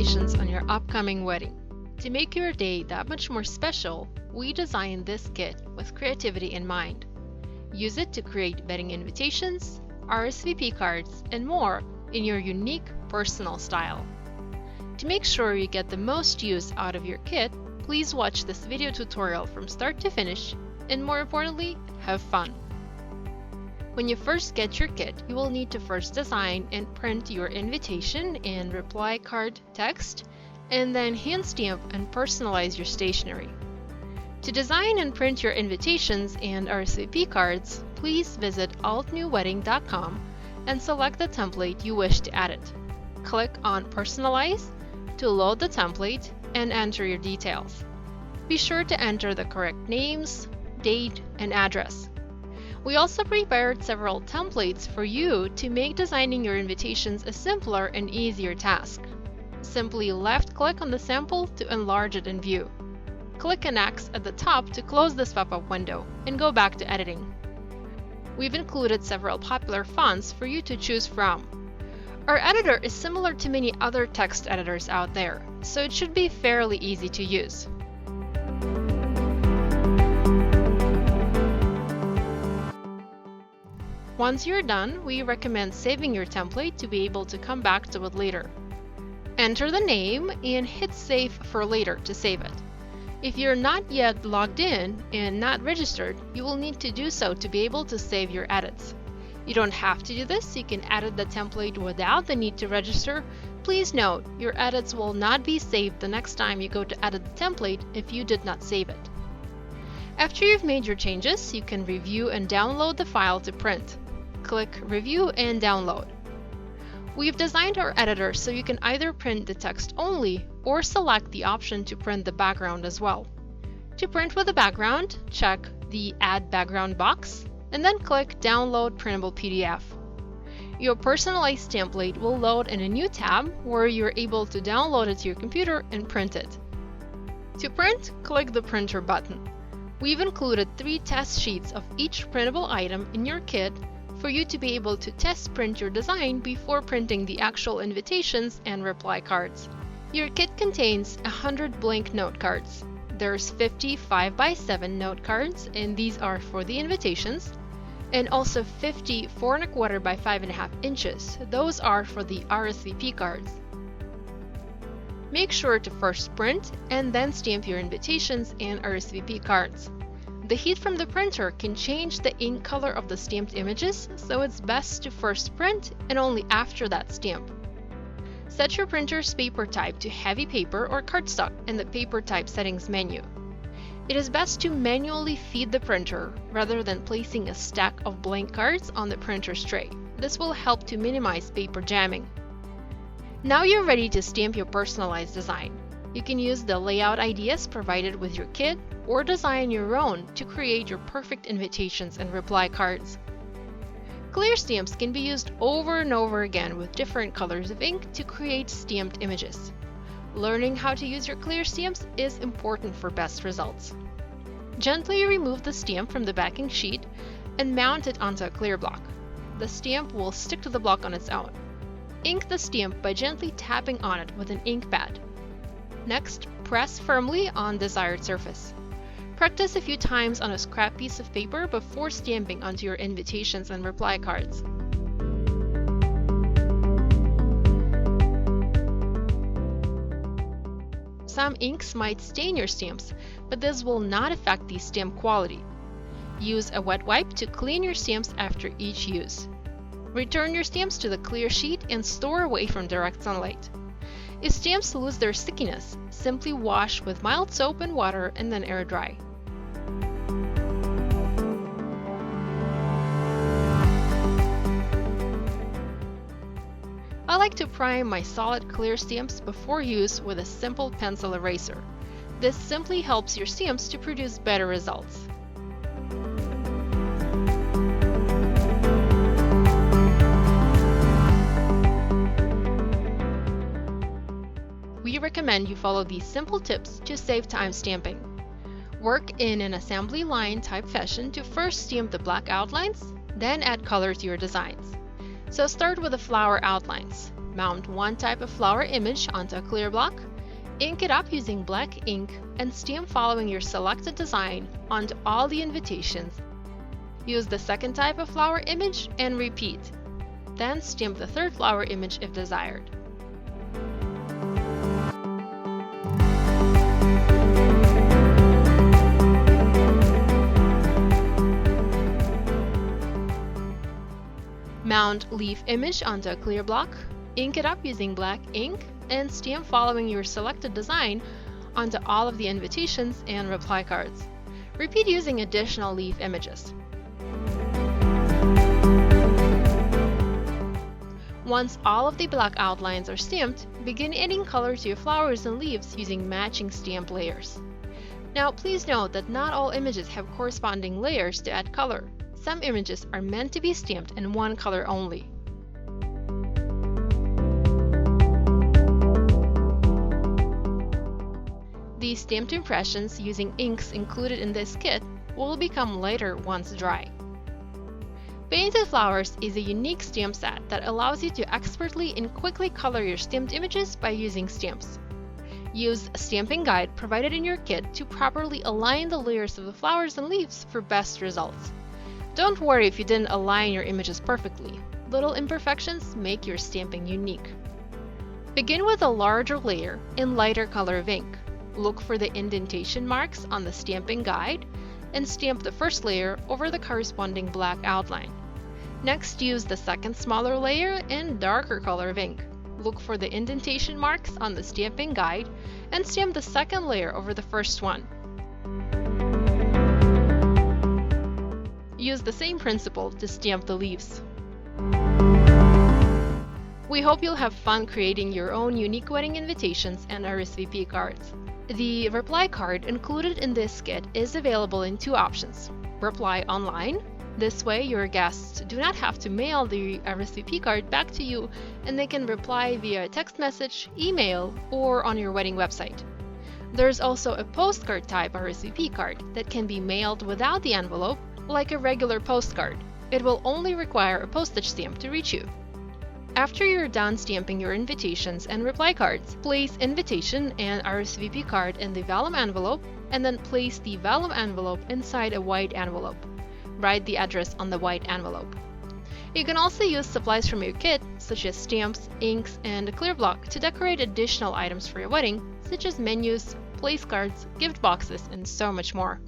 invitations on your upcoming wedding. To make your day that much more special, we designed this kit with creativity in mind. Use it to create wedding invitations, RSVP cards, and more in your unique personal style. To make sure you get the most use out of your kit, please watch this video tutorial from start to finish, and more importantly, have fun. When you first get your kit, you will need to first design and print your invitation and reply card text, and then hand stamp and personalize your stationery. To design and print your invitations and RSVP cards, please visit altenewwedding.com and select the template you wish to edit. Click on Personalize to load the template and enter your details. Be sure to enter the correct names, date, and address. We also prepared several templates for you to make designing your invitations a simpler and easier task. Simply left-click on the sample to enlarge it in view. Click an X at the top to close this pop-up window and go back to editing. We've included several popular fonts for you to choose from. Our editor is similar to many other text editors out there, so it should be fairly easy to use. Once you're done, we recommend saving your template to be able to come back to it later. Enter the name and hit Save for later to save it. If you're not yet logged in and not registered, you will need to do so to be able to save your edits. You don't have to do this, you can edit the template without the need to register. Please note, your edits will not be saved the next time you go to edit the template if you did not save it. After you've made your changes, you can review and download the file to print. Click Review and Download. We've designed our editor so you can either print the text only or select the option to print the background as well. To print with the background, check the Add Background box and then click Download Printable PDF. Your personalized template will load in a new tab where you're able to download it to your computer and print it. To print, click the Printer button. We've included 3 test sheets of each printable item in your kit for you to be able to test print your design before printing the actual invitations and reply cards. Your kit contains 100 blank note cards. There's 50 5x7 note cards, and these are for the invitations, and also 50 4¼ by 5½ inches. Those are for the RSVP cards. Make sure to first print and then stamp your invitations and RSVP cards. The heat from the printer can change the ink color of the stamped images, so it's best to first print and only after that stamp. Set your printer's paper type to heavy paper or cardstock in the paper type settings menu. It is best to manually feed the printer rather than placing a stack of blank cards on the printer's tray. This will help to minimize paper jamming. Now you're ready to stamp your personalized design. You can use the layout ideas provided with your kit or design your own to create your perfect invitations and reply cards. Clear stamps can be used over and over again with different colors of ink to create stamped images. Learning how to use your clear stamps is important for best results. Gently remove the stamp from the backing sheet and mount it onto a clear block. The stamp will stick to the block on its own. Ink the stamp by gently tapping on it with an ink pad. Next, press firmly on the desired surface. Practice a few times on a scrap piece of paper before stamping onto your invitations and reply cards. Some inks might stain your stamps, but this will not affect the stamp quality. Use a wet wipe to clean your stamps after each use. Return your stamps to the clear sheet and store away from direct sunlight. If stamps lose their stickiness, simply wash with mild soap and water and then air dry. I like to prime my solid clear stamps before use with a simple pencil eraser. This simply helps your stamps to produce better results. We recommend you follow these simple tips to save time stamping. Work in an assembly line type fashion to first stamp the black outlines, then add color to your designs. So start with the flower outlines. Mount one type of flower image onto a clear block, ink it up using black ink, and stamp following your selected design onto all the invitations. Use the second type of flower image and repeat. Then stamp the third flower image if desired. Mount leaf image onto a clear block, ink it up using black ink, and stamp following your selected design onto all of the invitations and reply cards. Repeat using additional leaf images. Once all of the black outlines are stamped, begin adding color to your flowers and leaves using matching stamp layers. Now, please note that not all images have corresponding layers to add color. Some images are meant to be stamped in one color only. The stamped impressions using inks included in this kit will become lighter once dry. Painted Flowers is a unique stamp set that allows you to expertly and quickly color your stamped images by using stamps. Use a stamping guide provided in your kit to properly align the layers of the flowers and leaves for best results. Don't worry if you didn't align your images perfectly. Little imperfections make your stamping unique. Begin with a larger layer in lighter color of ink. Look for the indentation marks on the stamping guide and stamp the first layer over the corresponding black outline. Next, use the second smaller layer in darker color of ink. Look for the indentation marks on the stamping guide and stamp the second layer over the first one. Use the same principle to stamp the leaves. We hope you'll have fun creating your own unique wedding invitations and RSVP cards. The reply card included in this kit is available in two options. Reply online. This way, your guests do not have to mail the RSVP card back to you, and they can reply via text message, email, or on your wedding website. There's also a postcard type RSVP card that can be mailed without the envelope, like a regular postcard. It will only require a postage stamp to reach you. After you're done stamping your invitations and reply cards, place invitation and RSVP card in the vellum envelope, and then place the vellum envelope inside a white envelope. Write the address on the white envelope. You can also use supplies from your kit, such as stamps, inks, and a clear block to decorate additional items for your wedding, such as menus, place cards, gift boxes, and so much more.